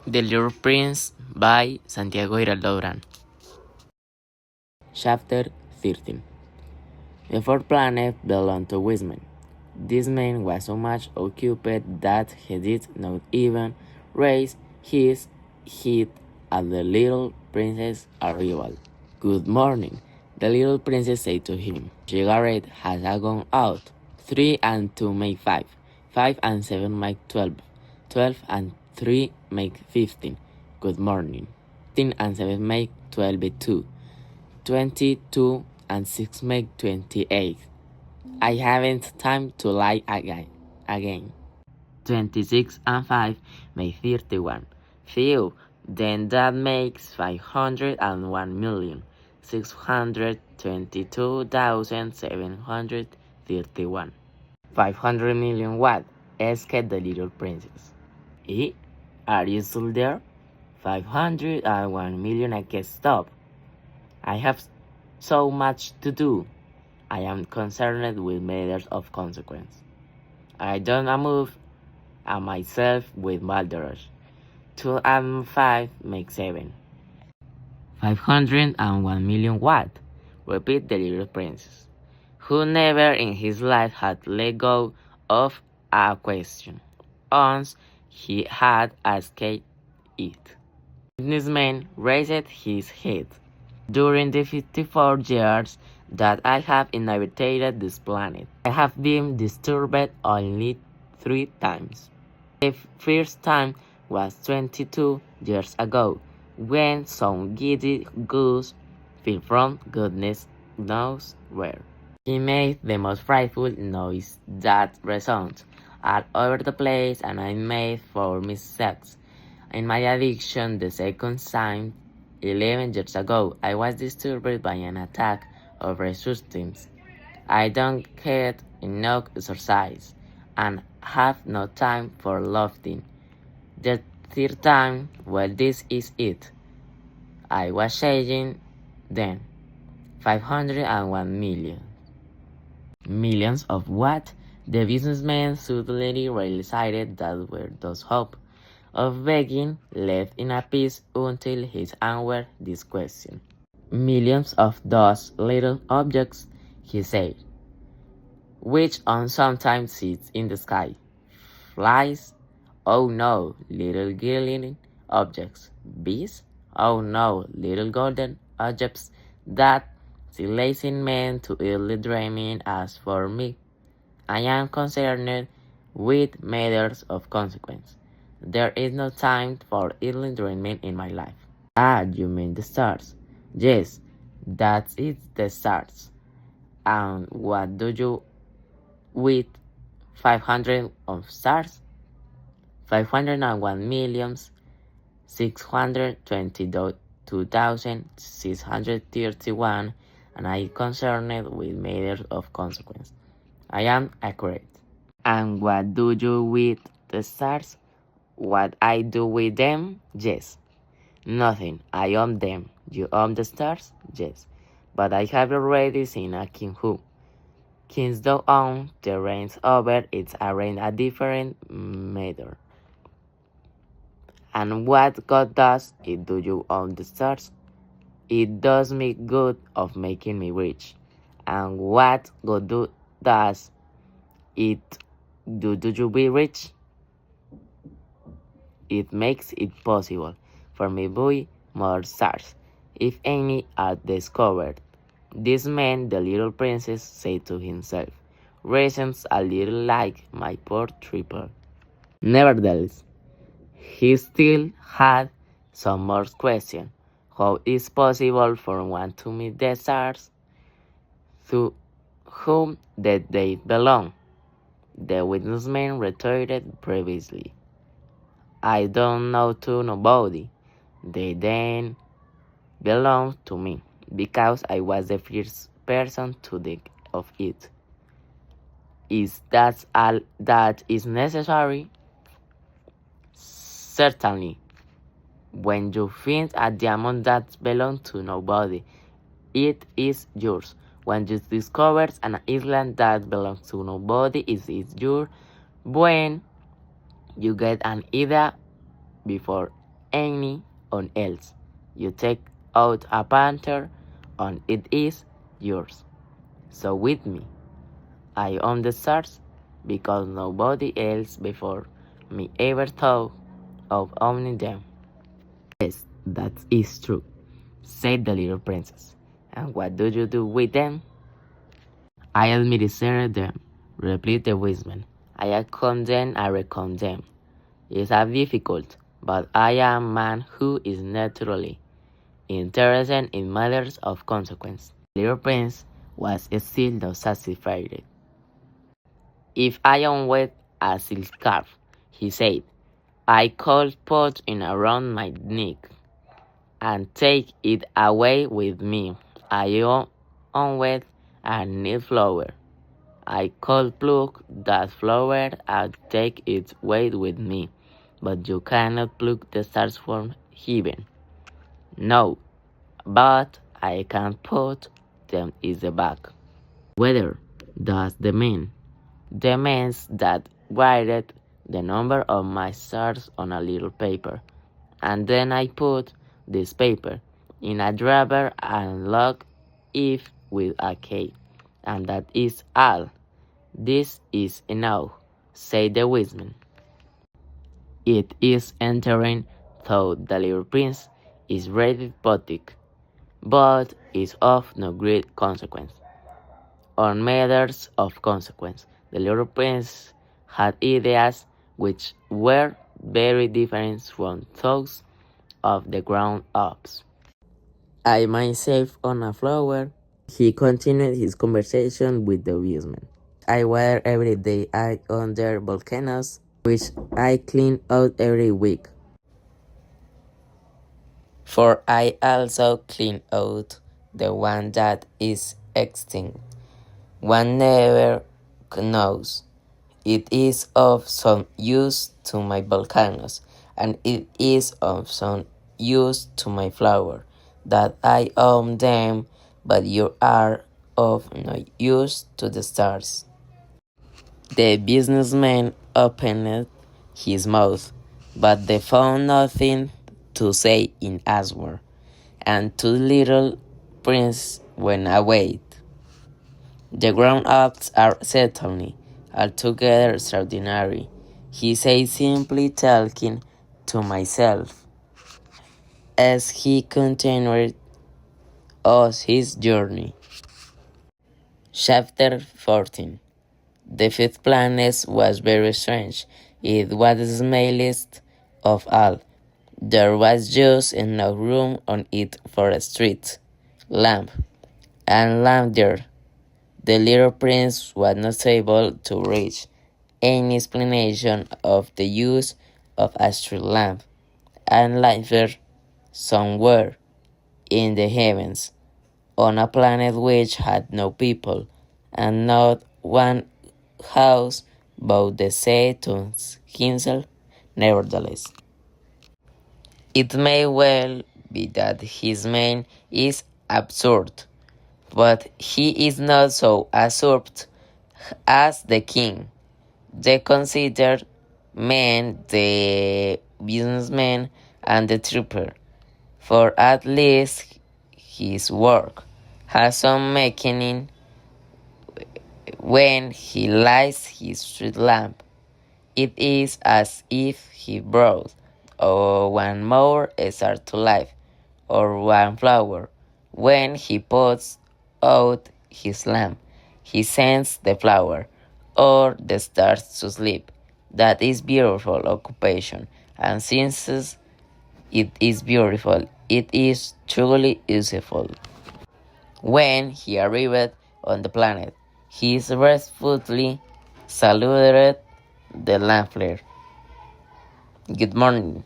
The Little Prince by Santiago Giraldo Duran. Chapter 13. The fourth planet belonged to Wisman. This man was so much occupied that he did not even raise his head at the little prince's arrival. "Good morning," the little princess said to him. "Cigarette has gone out. 3 and 2 make 5. 5 and 7 make 12. 12 and 3 make 15. Good morning. 15 and 7 make 22. 22 and 6 make 28. I haven't time to lie again. 26 and 5 make 31. Phew, then that makes 501,622,731. 500 million what? Asked the little princess. Eh? Are you still there? 501 million, I can't stop. I have so much to do. I am concerned with matters of consequence. I don't move myself with Balderus. 2 and 5 make 7. 501 million what? Repeated the little princess, who never in his life had let go of a question. Once he had asked it. The businessman raised his head. During the 54 years that I have inhabited this planet, I have been disturbed only 3 times. The first time was 22 years ago, when some giddy goose fell from goodness knows where. He made the most frightful noise that resounded all over the place, and I made 4 mistakes in my addiction the second time. 11 years ago, I was disturbed by an attack of resistance. I don't get enough exercise and have no time for laughing. The third time, well, this is it. I was saying then, 501 million. Millions of what? The businessman suddenly realized that were those hopes of begging left in a peace until he answered this question. Millions of those little objects, he said, which on sometimes sits in the sky. Flies? Oh no, little glittering objects. Bees? Oh no, little golden objects that the lazy man to early dreaming. As for me, I am concerned with matters of consequence. There is no time for idle dreaming in my life. Ah, you mean the stars? Yes, that's it, the stars. And what do you with 500 of stars? 501,622,631, and I am concerned with matters of consequence. I am accurate. And what do you with the stars? What I do with them? Yes. Nothing. I own them. You own the stars? Yes. But I have already seen a king who. Kings don't own the reigns over its arena a different matter. And what good does it do you own the stars? It does me good of making me rich. And what good does it do you be rich? It makes it possible for me to buy more stars, if any are discovered. This man, the little princess said to himself, reasons a little like my poor triple. Nevertheless, he still had some more questions. How is possible for one to meet the stars? To whom did they belong? The witnessman retorted previously. I don't know to nobody. They then belong to me, because I was the first person to think of it. Is that all that is necessary? Certainly. When you find a diamond that belongs to nobody, it is yours. When you discover an island that belongs to nobody, it is yours. When you get an idea before anyone else. You take out a panther, and it is yours. So with me, I own the stars because nobody else before me ever thought of owning them. Yes, that is true, said the little princess. And what do you do with them? I administer them, replied the wizard. I account them, I recount them. It's a difficult, but I am a man who is naturally interested in matters of consequence. The little prince was still not satisfied. If I unwed a silk scarf, he said, I could put it around my neck and take it away with me. I unwed a neat flower. I could pluck that flower and take it away with me, but you cannot pluck the stars from heaven. No, but I can put them in the bag. Whether does the mean? The means that write the number of my stars on a little paper, and then I put this paper in a drawer and lock it with a key, and that is all. This is enough, said the wizard. It is entering, thought the little prince, is very poetic, but is of no great consequence. On matters of consequence, the little prince had ideas which were very different from those of the grown-ups. I myself on a flower. He continued his conversation with the wizard. I water every day. I under volcanoes, which I clean out every week. For I also clean out the one that is extinct. One never knows. It is of some use to my volcanoes, and it is of some use to my flower, that I own them, but you are of no use to the stars. The businessman opened his mouth, but they found nothing to say in answer, and the little prince went away. The grown-ups are certainly altogether extraordinary, he said, simply talking to myself, as he continued on his journey. Chapter 14. The fifth planet was very strange. It was the smallest of all. There was just enough room on it for a street lamp, and lamp there. The little prince was not able to reach any explanation of the use of a street lamp, and lighter somewhere in the heavens, on a planet which had no people, and not one house but the sea to himself. Nevertheless, it may well be that his man is absurd, but he is not so absurd as the king, the considered man, the businessman, and the trooper, for at least his work has some meaning when he lights his street lamp. It is as if he brought one more star to life, or one flower. When he puts out his lamp, he sends the flower or the stars to sleep. That is beautiful occupation, and since it is beautiful, it is truly useful. When he arrived on the planet, he respectfully saluted the lamplighter. Good morning.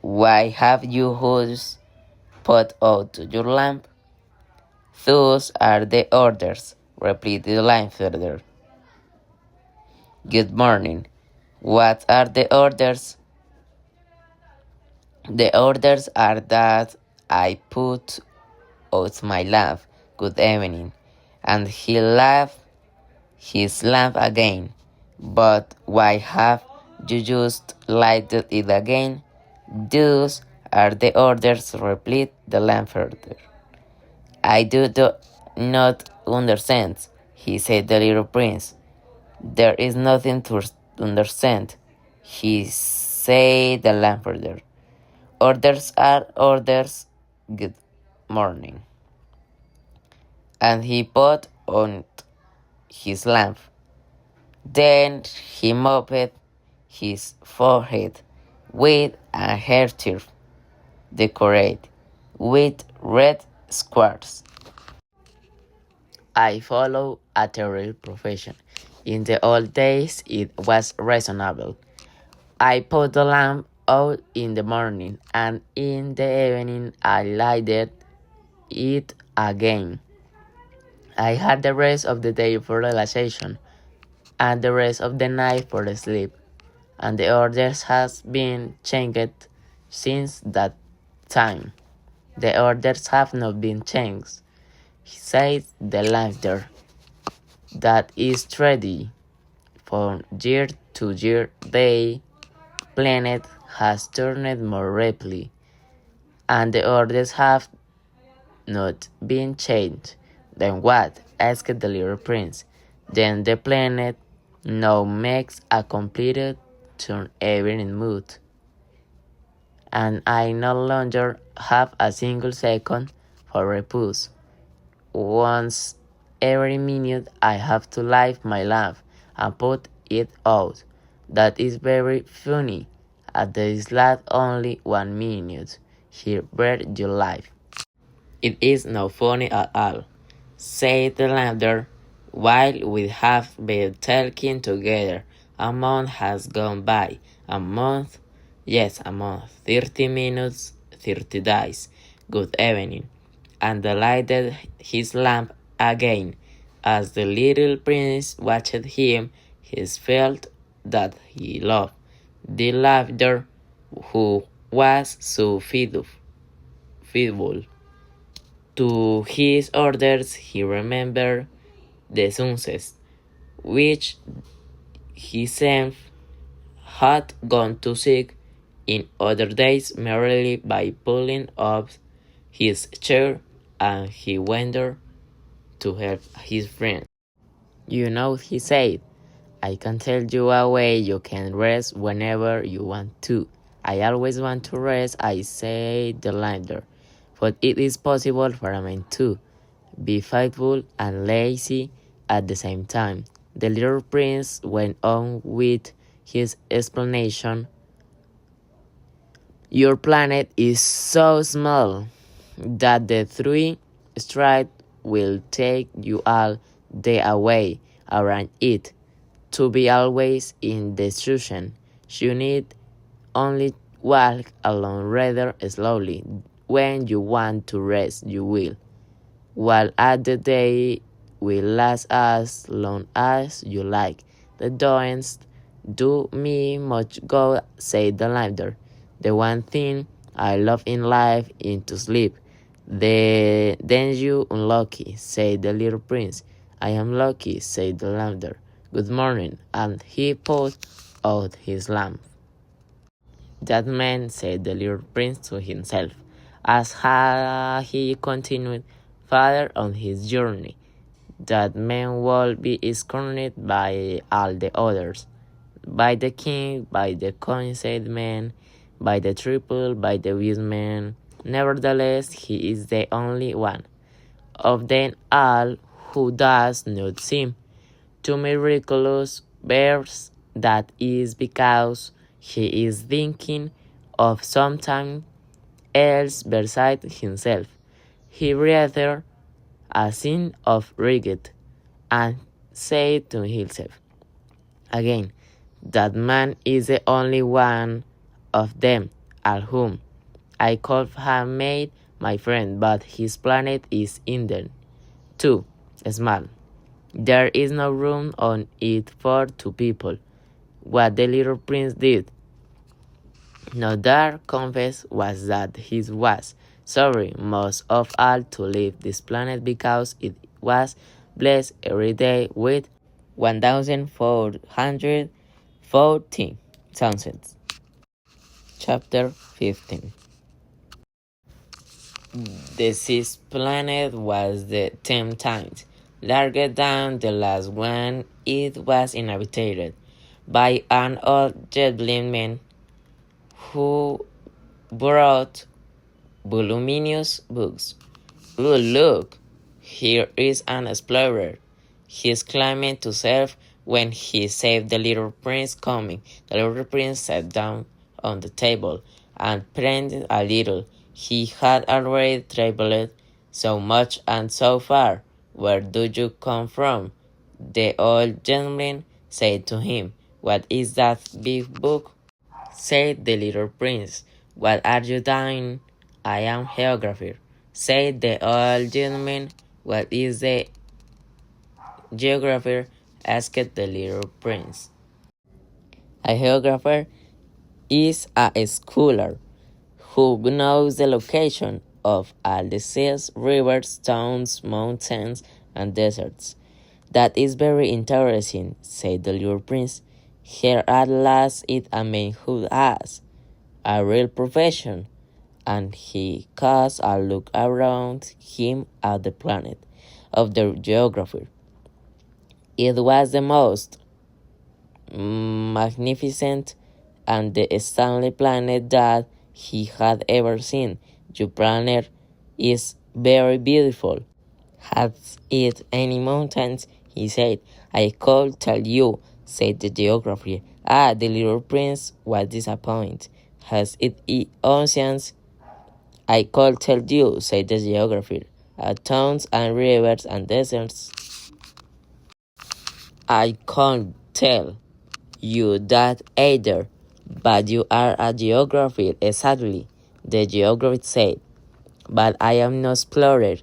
Why have you just put out your lamp? Those are the orders, replied the lamplighter. Good morning. What are the orders? The orders are that I put out my lamp. Good evening. And he left his lamp again. But why have you just lighted it again? Those are the orders, replied the lamplighter. I do not understand, he said the little prince. There is nothing to understand, he said the lamplighter. Orders are orders. Good morning. And he put on his lamp. Then he mopped his forehead with a handkerchief decorated with red squares. I follow a terrible profession. In the old days, it was reasonable. I put the lamp out in the morning, and in the evening I lighted it again. I had the rest of the day for relaxation, and the rest of the night for sleep, and the orders has been changed since that time. The orders have not been changed, said the laughter. That is steady. From year to year, the planet has turned more rapidly, and the orders have not been changed. Then what? Asked the little prince. Then the planet now makes a complete turn every minute, and I no longer have a single second for repose. Once every minute I have to light my lamp and put it out. That is very funny. At this last only 1 minute. Here breathe your life. It is not funny at all, said the landlord. While we have been talking together, a month has gone by. A month? Yes, a month. 30 minutes, 30 days. Good evening. And lighted his lamp again. As the little prince watched him, he felt that he loved the laughter who was so faithful. To his orders he remembered the sunsets, which he himself had gone to seek in other days merely by pulling up his chair, and he went there to help his friend. You know, he said, I can tell you a way you can rest whenever you want to. I always want to rest, I said the landlord, but it is possible for a man to be faithful and lazy at the same time. The little prince went on with his explanation. Your planet is so small that the 3 strides will take you all day away around it. To be always in destruction, you need only walk along rather slowly. When you want to rest, you will. While at the day will last as long as you like. The don't do me much good, said the landlord. The one thing I love in life is to sleep. Then you unlucky, said the little prince. I am lucky, said the landlord. Good morning, and he put out his lamp. That man, said the little prince to himself, as he continued farther on his journey. That man will be scorned by all the others, by the king, by the conceited man, by the triple, by the wise man. Nevertheless, he is the only one of them all who does not seem to miraculous verse. That is because he is thinking of something else besides himself. He breathed a sigh of regret and said to himself again, that man is the only one of them all whom I could have made my friend, but his planet is indeed too small. There is no room on it for 2 people. What the little prince did, no doubt confess, was that he was sorry most of all to leave this planet because it was blessed every day with 1,414 sunsets. Chapter 15. The sixth planet was the 10 times larger than the last one. It was inhabited by an old gentleman who brought voluminous books. "Oh, look! Here is an explorer!" he exclaimed to himself when he saw the little prince coming. The little prince sat down on the table and panted a little. He had already travelled so much and so far. "Where do you come from?" the old gentleman said to him. "What is that big book?" said the little prince. "What are you doing?" "I am geographer," said the old gentleman. "What is the geographer?" asked the little prince. "A geographer is a scholar who knows the location of all the seas, rivers, towns, mountains, and deserts." "That is very interesting," said the little prince. "Here at last is a man who has a real profession." And he cast a look around him at the planet of the geographer. It was the most magnificent and the stunning planet that he had ever seen. "Your planet is very beautiful. Has it any mountains?" he said. "I could tell you," said the geographer. "Ah," the little prince was disappointed. "Has it oceans?" "I could tell you," said the geographer. "Towns and rivers and deserts." "I can't tell you that either, but you are a geographer." "Exactly," the geographer said. "But I am no explorer.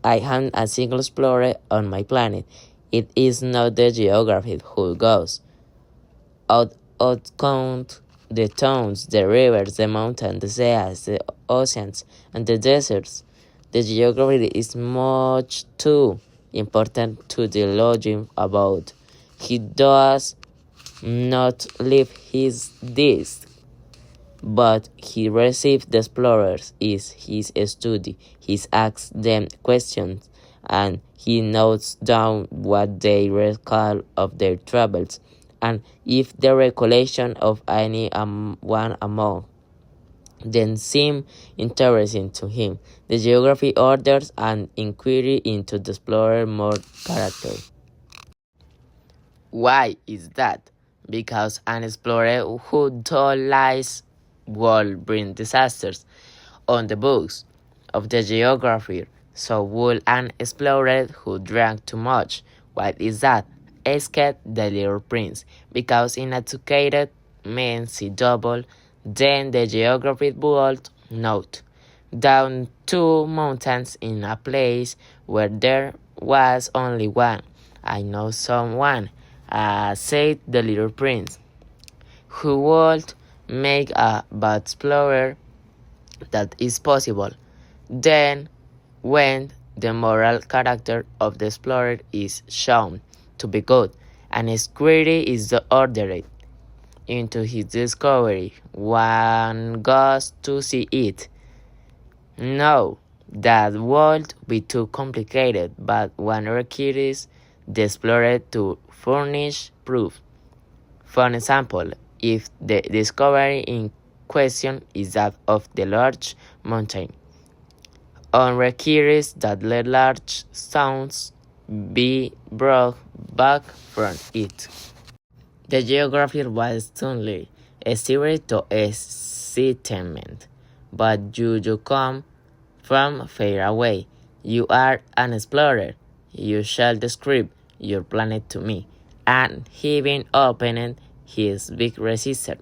I am a single explorer on my planet. It is not the geographer who goes out count the towns, the rivers, the mountains, the seas, the oceans, and the deserts. The geography is much too important to the lodging about. He does not leave his desk, but he receives the explorers. Is his study. He asks them questions, and he notes down what they recall of their travels, and if the recollection of any one among them seem interesting to him, the geography orders an inquiry into the explorer more character. Why is that? Because an explorer who told lies will bring disasters on the books of the geographer. So would an explorer who drank too much. What is that? Asked the little prince. Because intoxicated men see double. Then the geographer would note down two mountains in a place where there was only one. "I know someone," said the little prince, "who would make a bad explorer." "That is possible." Then, when the moral character of the explorer is shown to be good, an inquiry is ordered into his discovery. One goes to see it. No, that would be too complicated, but one requires the explorer to furnish proof. For example, if the discovery in question is that of the large mountain, one requires that the large stones be brought back from it. The geographer was stunned, stirred to excitement. "But you come from far away. You are an explorer. You shall describe your planet to me." And having opened his big register,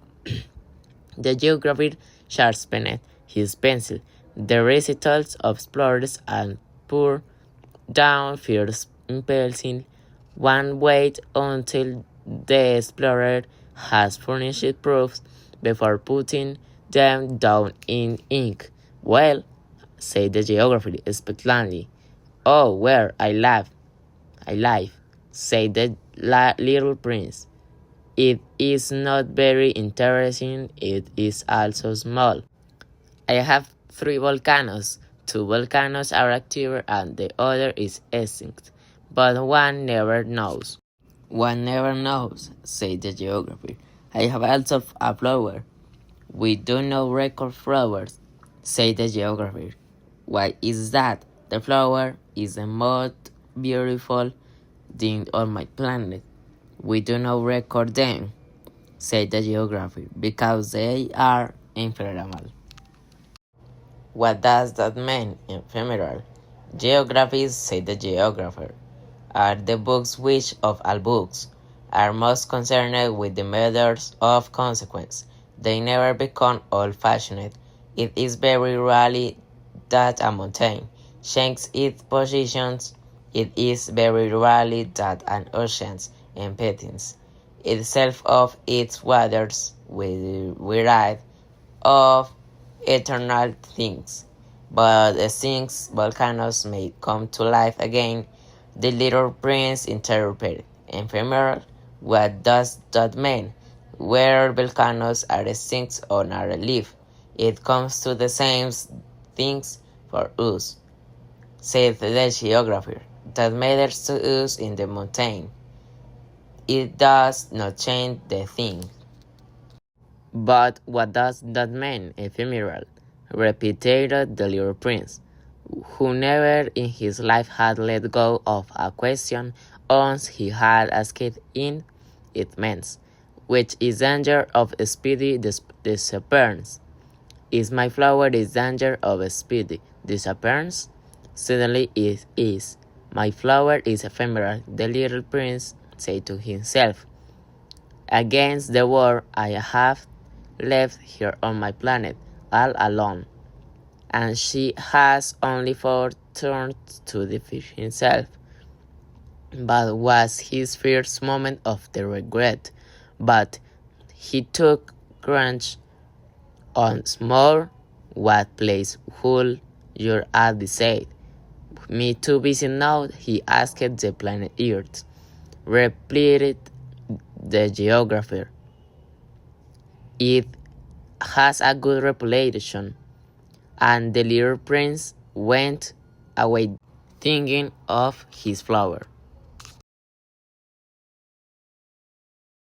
the geographer sharpened his pencil. The results of explorers and poured down first pencil. One wait until the explorer has furnished proofs before putting them down in ink. "Well," said the geographer expectantly. "Oh, well, I live," said the little prince. It is not very interesting, it is also small. I have 3 volcanoes. 2 volcanoes are active and the other is extinct, but one never knows. One never knows, said the geographer. I have also a flower. We do not record flowers, said the geographer. Why is that? The flower is the most beautiful thing on my planet. We do not record them, said the geographer, because they are ephemeral. What does that mean, ephemeral? Geography, said the geographer, are the books which, of all books, are most concerned with the matters of consequence. They never become old-fashioned. It is very rarely that a mountain changes its positions. It is very rarely that an ocean empties itself of its waters wearied of eternal things. But since volcanoes may come to life again, the little prince interpreted, ephemeral, what does that mean? Whether volcanoes are extinct or are alive, it comes to the same things for us, said the geographer. That matters to us in the mountain. It does not change the thing. But what does that mean, ephemeral? Repeated the little prince, who never in his life had let go of a question once he had asked in. It means, which is danger of speedy disappearance. Is my flower in danger of speedy disappearance? Certainly it is. My flower is ephemeral, the little prince said to himself. Against the world I have left here on my planet, all alone, and she has only 4 turns to defeat himself. But was his first moment of the regret, but he took courage once more. What place would your add decide? Me too busy now, he asked the planet Earth, replied the geographer. It has a good reputation. And the little prince went away thinking of his flower.